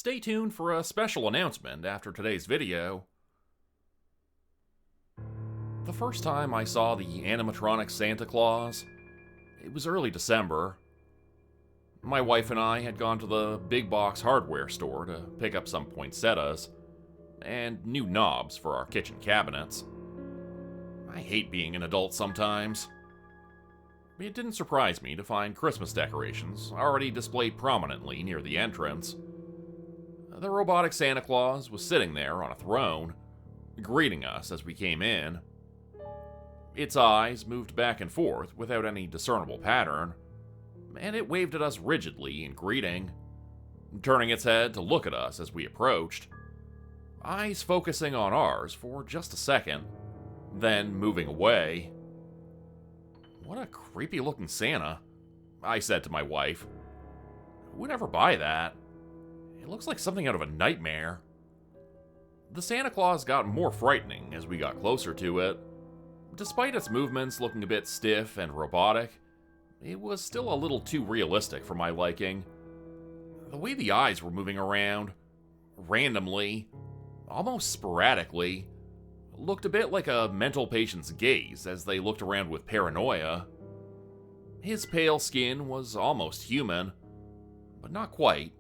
Stay tuned for a special announcement after today's video. The first time I saw the animatronic Santa Claus, it was early December. My wife and I had gone to the big box hardware store to pick up some poinsettias and new knobs for our kitchen cabinets. I hate being an adult sometimes. It didn't surprise me to find Christmas decorations already displayed prominently near the entrance. The robotic Santa Claus was sitting there on a throne, greeting us as we came in. Its eyes moved back and forth without any discernible pattern, and it waved at us rigidly in greeting, turning its head to look at us as we approached, eyes focusing on ours for just a second, then moving away. "What a creepy-looking Santa," I said to my wife. "Who would ever buy that? It looks like something out of a nightmare." The Santa Claus got more frightening as we got closer to it. Despite its movements looking a bit stiff and robotic, it was still a little too realistic for my liking. The way the eyes were moving around, randomly, almost sporadically, looked a bit like a mental patient's gaze as they looked around with paranoia. His pale skin was almost human, but not quite,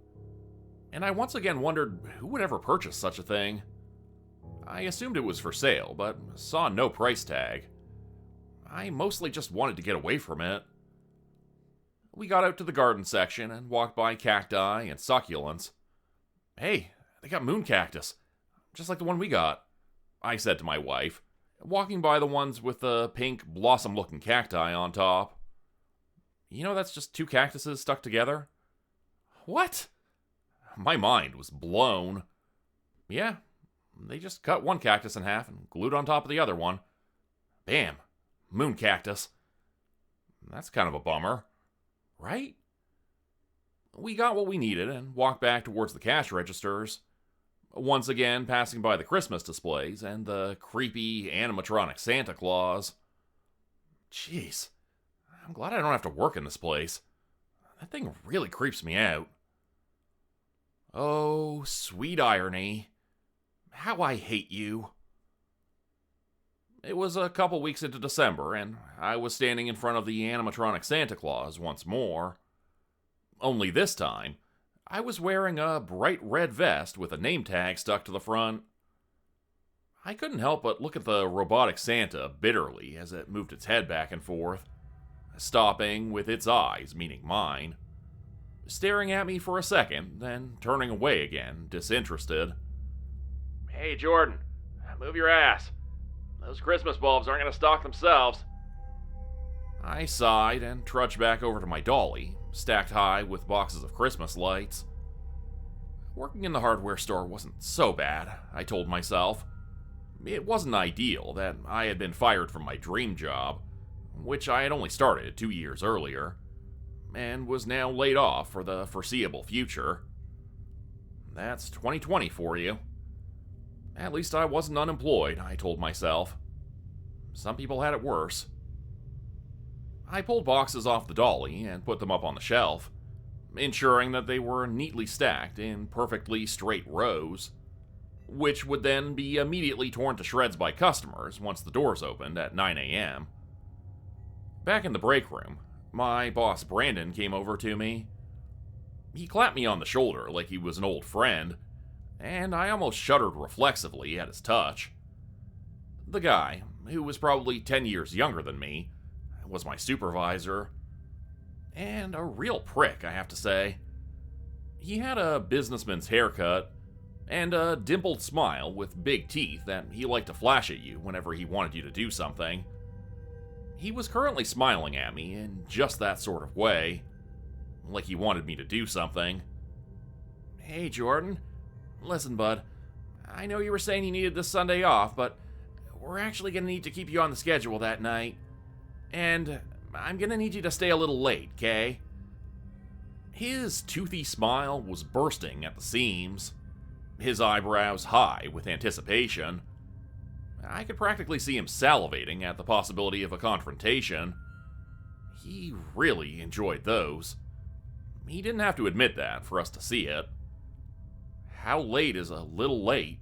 and I once again wondered who would ever purchase such a thing. I assumed it was for sale, but saw no price tag. I mostly just wanted to get away from it. We got out to the garden section and walked by cacti and succulents. "Hey, they got moon cactus, just like the one we got," I said to my wife, walking by the ones with the pink blossom-looking cacti on top. "You know that's just two cactuses stuck together?" "What?" My mind was blown. "Yeah, they just cut one cactus in half and glued on top of the other one. Bam, moon cactus. That's kind of a bummer, right?" We got what we needed and walked back towards the cash registers, once again passing by the Christmas displays and the creepy animatronic Santa Claus. Jeez, I'm glad I don't have to work in this place. That thing really creeps me out. Oh, sweet irony. How I hate you. It was a couple weeks into December, and I was standing in front of the animatronic Santa Claus once more. Only this time, I was wearing a bright red vest with a name tag stuck to the front. I couldn't help but look at the robotic Santa bitterly as it moved its head back and forth, stopping with its eyes, meaning mine, staring at me for a second, then turning away again, disinterested. "Hey, Jordan, move your ass. Those Christmas bulbs aren't going to stock themselves." I sighed and trudged back over to my dolly, stacked high with boxes of Christmas lights. Working in the hardware store wasn't so bad, I told myself. It wasn't ideal that I had been fired from my dream job, which I had only started 2 years earlier, and was now laid off for the foreseeable future. That's 2020 for you. At least I wasn't unemployed, I told myself. Some people had it worse. I pulled boxes off the dolly and put them up on the shelf, ensuring that they were neatly stacked in perfectly straight rows, which would then be immediately torn to shreds by customers once the doors opened at 9 a.m. Back in the break room, my boss Brandon came over to me. He clapped me on the shoulder like he was an old friend, and I almost shuddered reflexively at his touch. The guy, who was probably 10 years younger than me, was my supervisor, and a real prick, I have to say. He had a businessman's haircut and a dimpled smile with big teeth that he liked to flash at you whenever he wanted you to do something. He was currently smiling at me in just that sort of way, like he wanted me to do something. "Hey, Jordan. Listen, bud. I know you were saying you needed this Sunday off, but we're actually going to need to keep you on the schedule that night. And I'm going to need you to stay a little late, okay?" His toothy smile was bursting at the seams, his eyebrows high with anticipation. I could practically see him salivating at the possibility of a confrontation. He really enjoyed those. He didn't have to admit that for us to see it. how late is a little late?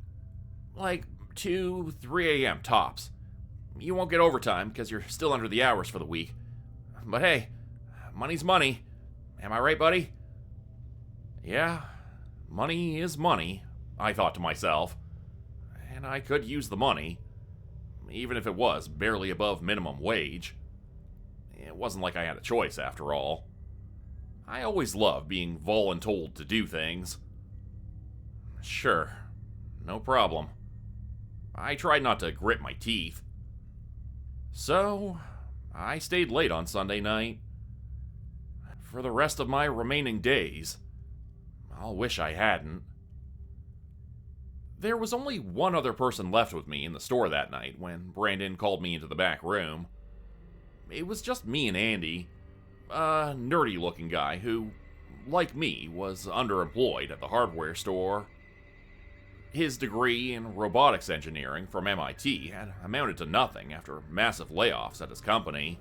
Like 2, 3 a.m. tops. You won't get overtime because you're still under the hours for the week. But hey, money's money. Am I right, buddy? Yeah, money is money, I thought to myself. And I could use the money, even if it was barely above minimum wage. It wasn't like I had a choice, after all. I always loved being voluntold to do things. Sure, no problem. I tried not to grit my teeth. So, I stayed late on Sunday night. For the rest of my remaining days, I'll wish I hadn't. There was only one other person left with me in the store that night when Brandon called me into the back room. It was just me and Andy, a nerdy-looking guy who, like me, was underemployed at the hardware store. His degree in robotics engineering from MIT had amounted to nothing after massive layoffs at his company.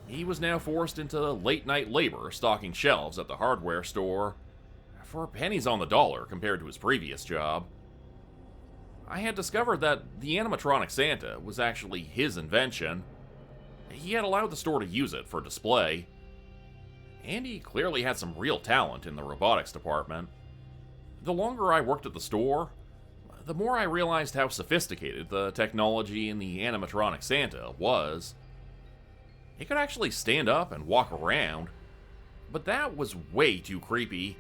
He was now forced into late-night labor stocking shelves at the hardware store for pennies on the dollar compared to his previous job. I had discovered that the animatronic Santa was actually his invention. He had allowed the store to use it for display. Andy clearly had some real talent in the robotics department. The longer I worked at the store, the more I realized how sophisticated the technology in the animatronic Santa was. It could actually stand up and walk around, but that was way too creepy.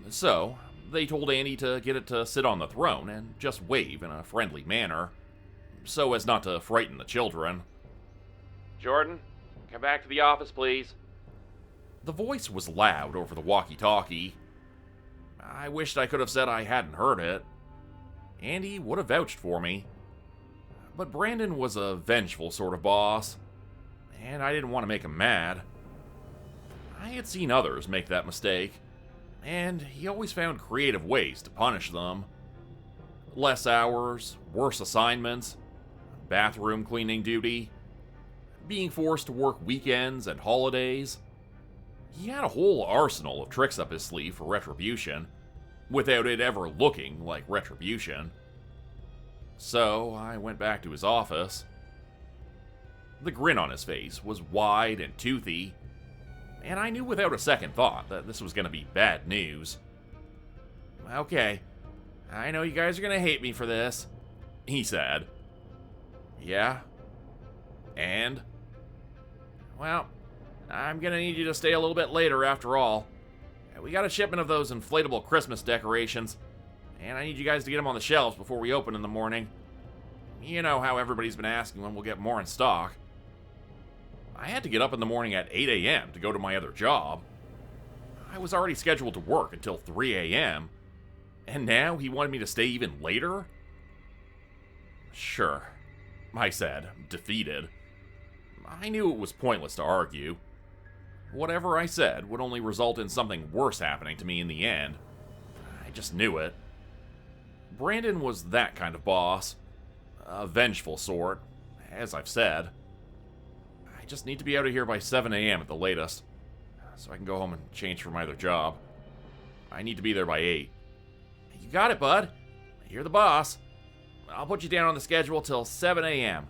So, they told Andy to get it to sit on the throne and just wave in a friendly manner, so as not to frighten the children. Jordan, come back to the office, please. The voice was loud over the walkie-talkie. I wished I could have said I hadn't heard it. Andy would have vouched for me. But Brandon was a vengeful sort of boss, and I didn't want to make him mad. I had seen others make that mistake, and he always found creative ways to punish them. Less hours, worse assignments, bathroom cleaning duty, being forced to work weekends and holidays. He had a whole arsenal of tricks up his sleeve for retribution, without it ever looking like retribution. So I went back to his office. The grin on his face was wide and toothy, and I knew without a second thought that this was going to be bad news. Okay, I know you guys are going to hate me for this, he said. Yeah? And? Well, I'm going to need you to stay a little bit later after all. We got a shipment of those inflatable Christmas decorations, and I need you guys to get them on the shelves before we open in the morning. You know how everybody's been asking when we'll get more in stock. I had to get up in the morning at 8 a.m. to go to my other job. I was already scheduled to work until 3 a.m., and now he wanted me to stay even later? Sure, I said, defeated. I knew it was pointless to argue. Whatever I said would only result in something worse happening to me in the end. I just knew it. Brandon was that kind of boss. A vengeful sort, as I've said. I just need to be out of here by 7 a.m. at the latest, so I can go home and change for my other job. I need to be there by 8. You got it, bud. You're the boss. I'll put you down on the schedule till 7 a.m.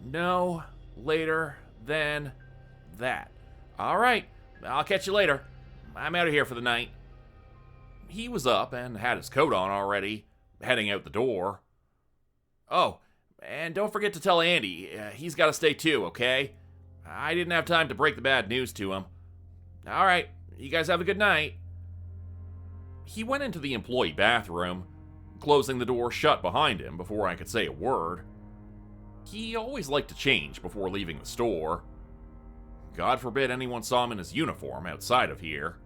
No later than that. All right, I'll catch you later. I'm out of here for the night. He was up and had his coat on already, heading out the door. Oh, and don't forget to tell Andy, he's got to stay too, okay? I didn't have time to break the bad news to him. All right, you guys have a good night. He went into the employee bathroom, closing the door shut behind him before I could say a word. He always liked to change before leaving the store. God forbid anyone saw him in his uniform outside of here.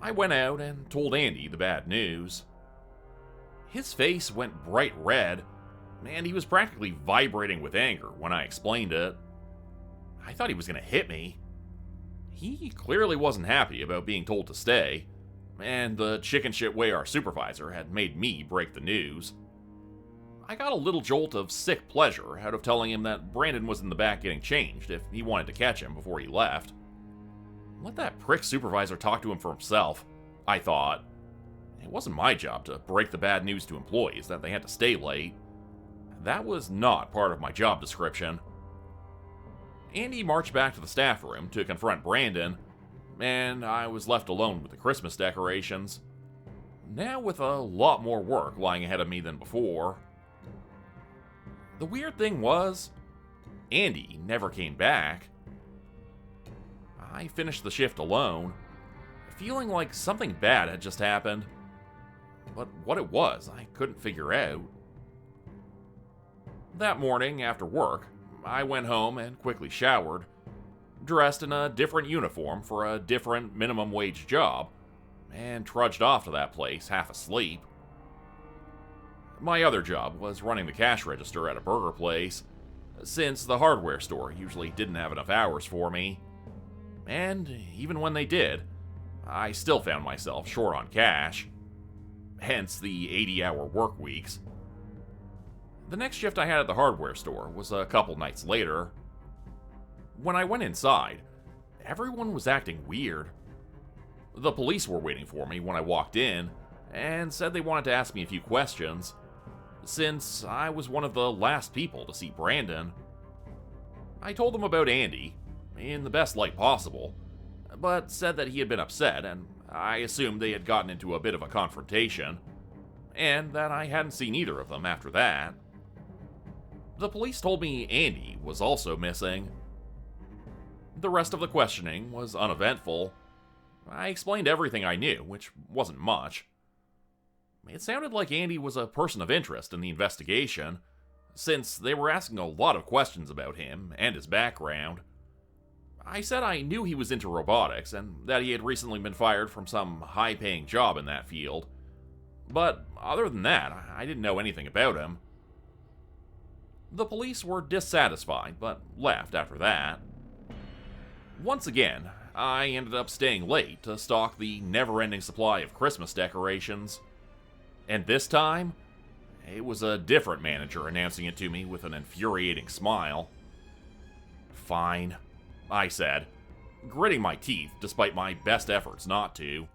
I went out and told Andy the bad news. His face went bright red, and he was practically vibrating with anger when I explained it. I thought he was going to hit me. He clearly wasn't happy about being told to stay, and the chicken shit way our supervisor had made me break the news. I got a little jolt of sick pleasure out of telling him that Brandon was in the back getting changed if he wanted to catch him before he left. Let that prick supervisor talk to him for himself, I thought. It wasn't my job to break the bad news to employees that they had to stay late. That was not part of my job description. Andy marched back to the staff room to confront Brandon, and I was left alone with the Christmas decorations, now with a lot more work lying ahead of me than before. The weird thing was, Andy never came back. I finished the shift alone, feeling like something bad had just happened, but what it was, I couldn't figure out. That morning, after work, I went home and quickly showered, dressed in a different uniform for a different minimum wage job, and trudged off to that place half asleep. My other job was running the cash register at a burger place, since the hardware store usually didn't have enough hours for me. And even when they did, I still found myself short on cash. Hence the 80-hour work weeks. The next shift I had at the hardware store was a couple nights later. When I went inside, everyone was acting weird. The police were waiting for me when I walked in, and said they wanted to ask me a few questions, since I was one of the last people to see Brandon. I told them about Andy, in the best light possible, but said that he had been upset, and I assumed they had gotten into a bit of a confrontation, and that I hadn't seen either of them after that. The police told me Andy was also missing. The rest of the questioning was uneventful. I explained everything I knew, which wasn't much. It sounded like Andy was a person of interest in the investigation, since they were asking a lot of questions about him and his background. I said I knew he was into robotics and that he had recently been fired from some high-paying job in that field, but other than that, I didn't know anything about him. The police were dissatisfied, but left after that. Once again, I ended up staying late to stock the never-ending supply of Christmas decorations. And this time, it was a different manager announcing it to me with an infuriating smile. "Fine," I said, gritting my teeth despite my best efforts not to.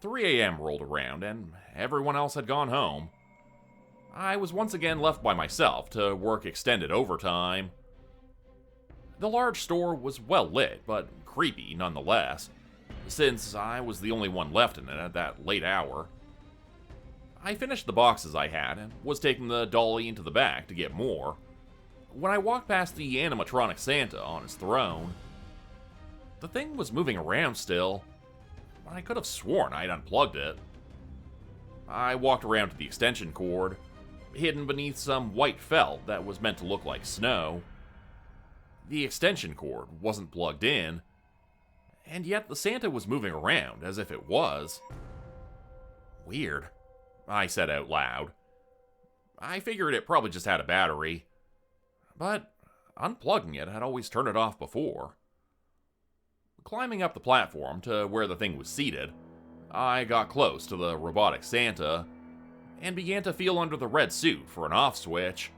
3 a.m. rolled around and everyone else had gone home. I was once again left by myself to work extended overtime. The large store was well lit, but creepy nonetheless, since I was the only one left in it at that late hour. I finished the boxes I had and was taking the dolly into the back to get more, when I walked past the animatronic Santa on his throne. The thing was moving around still, but I could have sworn I'd unplugged it. I walked around to the extension cord, hidden beneath some white felt that was meant to look like snow. The extension cord wasn't plugged in, and yet the Santa was moving around as if it was. "Weird," I said out loud. I figured it probably just had a battery, but unplugging it had always turned it off before. Climbing up the platform to where the thing was seated, I got close to the robotic Santa and began to feel under the red suit for an off switch.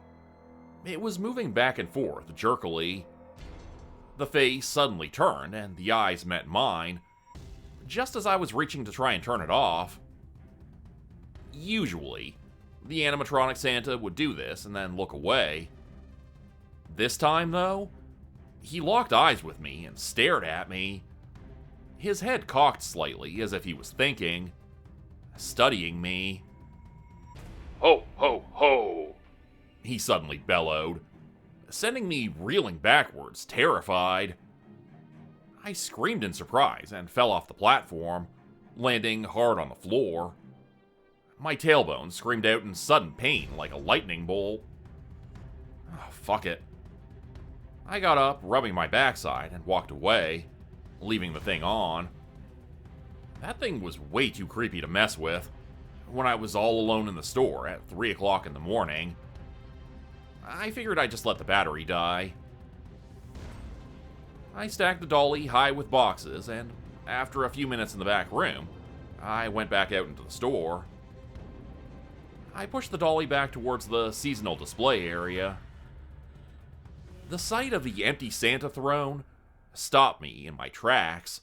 It was moving back and forth jerkily. The face suddenly turned and the eyes met mine, just as I was reaching to try and turn it off. Usually, the animatronic Santa would do this and then look away. This time, though, he locked eyes with me and stared at me. His head cocked slightly as if he was thinking, studying me. "Ho, ho, ho!" he suddenly bellowed, sending me reeling backwards, terrified. I screamed in surprise and fell off the platform, landing hard on the floor. My tailbone screamed out in sudden pain like a lightning bolt. Oh, fuck it. I got up, rubbing my backside, and walked away, leaving the thing on. That thing was way too creepy to mess with when I was all alone in the store at 3 o'clock in the morning. I figured I'd just let the battery die. I stacked the dolly high with boxes, and after a few minutes in the back room, I went back out into the store. I pushed the dolly back towards the seasonal display area. The sight of the empty Santa throne stopped me in my tracks.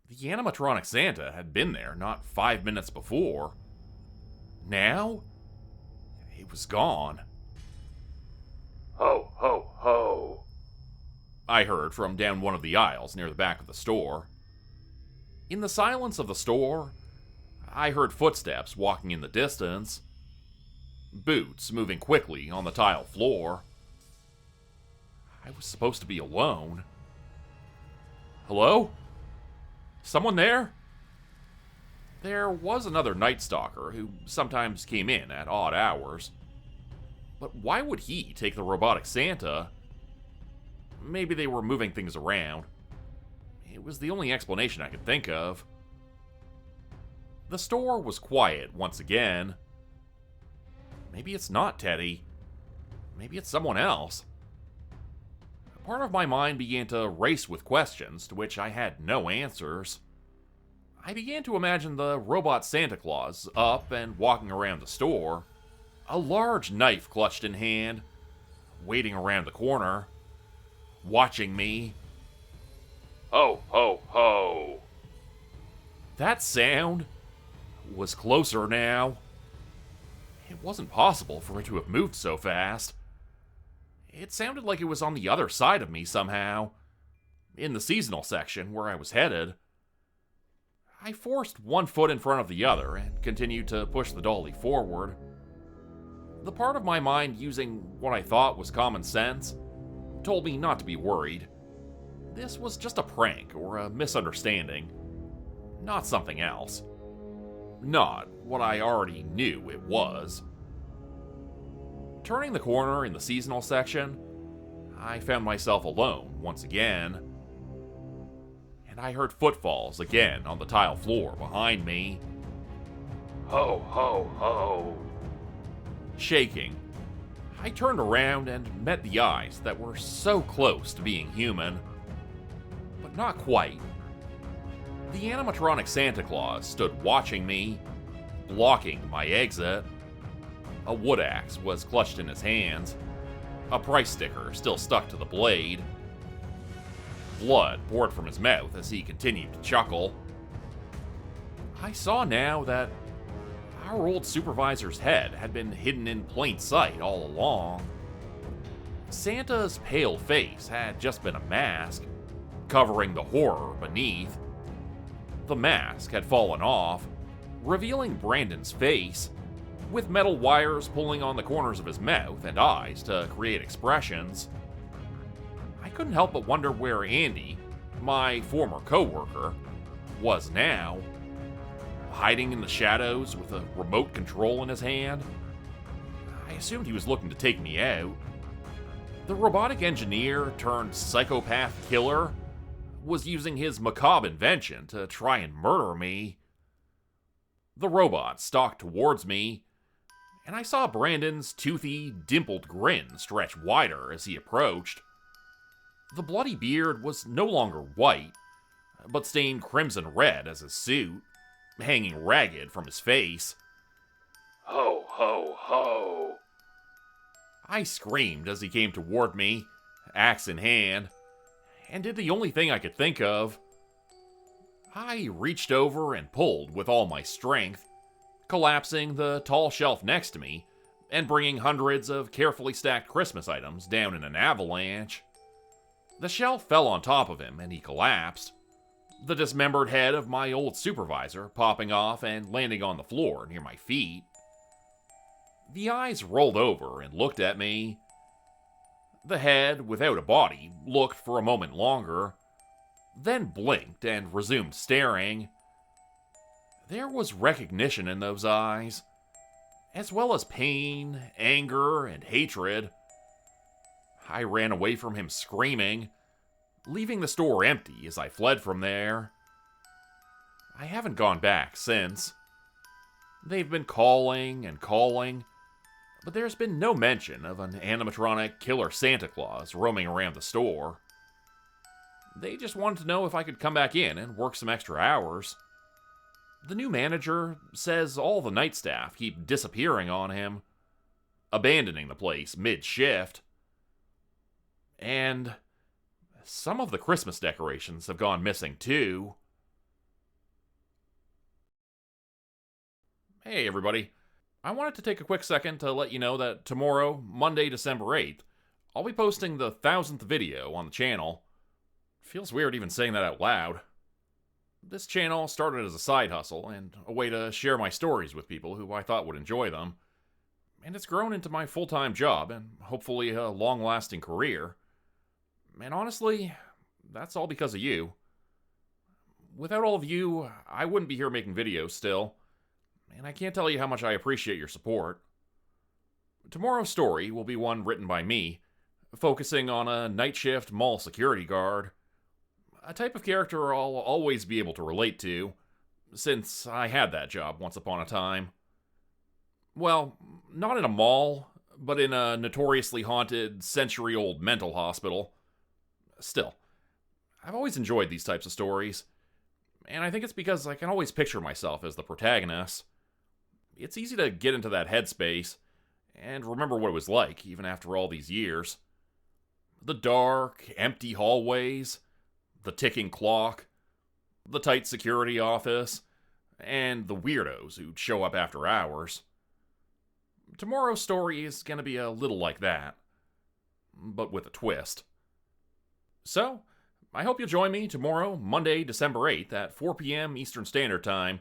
The animatronic Santa had been there not 5 minutes before. Now, he was gone. Ho, ho, ho. I heard from down one of the aisles near the back of the store. In the silence of the store, I heard footsteps walking in the distance, boots moving quickly on the tile floor. I was supposed to be alone. Hello? Someone there? There was another Night Stalker who sometimes came in at odd hours. But why would he take the robotic Santa? Maybe they were moving things around. It was the only explanation I could think of. The store was quiet once again. Maybe it's not Teddy. Maybe it's someone else. Part of my mind began to race with questions to which I had no answers. I began to imagine the robot Santa Claus up and walking around the store, a large knife clutched in hand, waiting around the corner, watching me. Ho, ho, ho. That sound was closer now. It wasn't possible for it to have moved so fast. It sounded like it was on the other side of me somehow, in the seasonal section where I was headed. I forced one foot in front of the other and continued to push the dolly forward. The part of my mind using what I thought was common sense told me not to be worried. This was just a prank or a misunderstanding, not something else. Not what I already knew it was. Turning the corner in the seasonal section, I found myself alone once again. And I heard footfalls again on the tile floor behind me. Ho, ho, ho. Shaking, I turned around and met the eyes that were so close to being human, but not quite. The animatronic Santa Claus stood watching me, blocking my exit. A wood axe was clutched in his hands, a price sticker still stuck to the blade. Blood poured from his mouth as he continued to chuckle. I saw now that our old supervisor's head had been hidden in plain sight all along. Santa's pale face had just been a mask, covering the horror beneath. The mask had fallen off, revealing Brandon's face, with metal wires pulling on the corners of his mouth and eyes to create expressions. I couldn't help but wonder where Andy, my former co-worker, was now. Hiding in the shadows with a remote control in his hand? I assumed he was looking to take me out. The robotic engineer turned psychopath killer was using his macabre invention to try and murder me. The robot stalked towards me, and I saw Brandon's toothy, dimpled grin stretch wider as he approached. The bloody beard was no longer white, but stained crimson red as his suit, hanging ragged from his face. Ho, ho, ho. I screamed as he came toward me, axe in hand, and did the only thing I could think of. I reached over and pulled with all my strength, collapsing the tall shelf next to me and bringing hundreds of carefully stacked Christmas items down in an avalanche. The shelf fell on top of him and he collapsed, the dismembered head of my old supervisor popping off and landing on the floor near my feet. The eyes rolled over and looked at me. The head, without a body, looked for a moment longer, then blinked and resumed staring. There was recognition in those eyes, as well as pain, anger, and hatred. I ran away from him screaming, leaving the store empty as I fled from there. I haven't gone back since. They've been calling and calling, but there's been no mention of an animatronic killer Santa Claus roaming around the store. They just wanted to know if I could come back in and work some extra hours. The new manager says all the night staff keep disappearing on him, abandoning the place mid-shift. And some of the Christmas decorations have gone missing too. Hey everybody. I wanted to take a quick second to let you know that tomorrow, Monday, December 8th, I'll be posting the 1000th video on the channel. Feels weird even saying that out loud. This channel started as a side hustle and a way to share my stories with people who I thought would enjoy them. And it's grown into my full-time job and hopefully a long-lasting career. And honestly, that's all because of you. Without all of you, I wouldn't be here making videos still. And I can't tell you how much I appreciate your support. Tomorrow's story will be one written by me, focusing on a night shift mall security guard. A type of character I'll always be able to relate to, since I had that job once upon a time. Well, not in a mall, but in a notoriously haunted, century-old mental hospital. Still, I've always enjoyed these types of stories, and I think it's because I can always picture myself as the protagonist. It's easy to get into that headspace and remember what it was like, even after all these years. The dark, empty hallways, the ticking clock, the tight security office, and the weirdos who'd show up after hours. Tomorrow's story is going to be a little like that, but with a twist. So, I hope you'll join me tomorrow, Monday, December 8th at 4 p.m. Eastern Standard Time,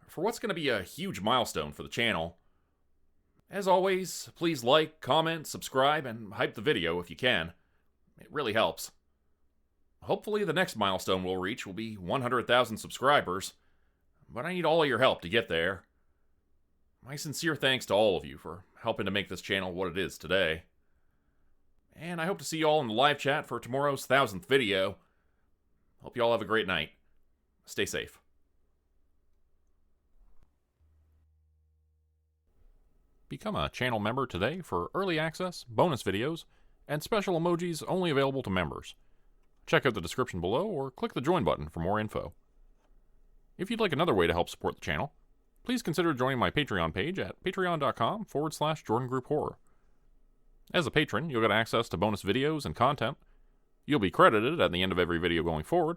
for what's going to be a huge milestone for the channel. As always, please like, comment, subscribe, and hype the video if you can. It really helps. Hopefully the next milestone we'll reach will be 100,000 subscribers, but I need all of your help to get there. My sincere thanks to all of you for helping to make this channel what it is today. And I hope to see you all in the live chat for tomorrow's 1000th video. Hope you all have a great night. Stay safe. Become a channel member today for early access, bonus videos, and special emojis only available to members. Check out the description below or click the join button for more info. If you'd like another way to help support the channel, please consider joining my Patreon page at patreon.com/JordanGroupeHorror. As a patron, you'll get access to bonus videos and content. You'll be credited at the end of every video going forward,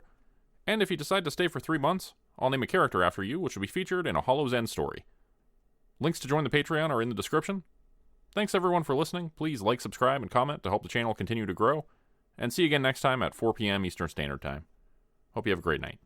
and if you decide to stay for 3 months, I'll name a character after you which will be featured in a Hollow's End story. Links to join the Patreon are in the description. Thanks everyone for listening. Please like, subscribe, and comment to help the channel continue to grow. And see you again next time at 4 p.m. Eastern Standard Time. Hope you have a great night.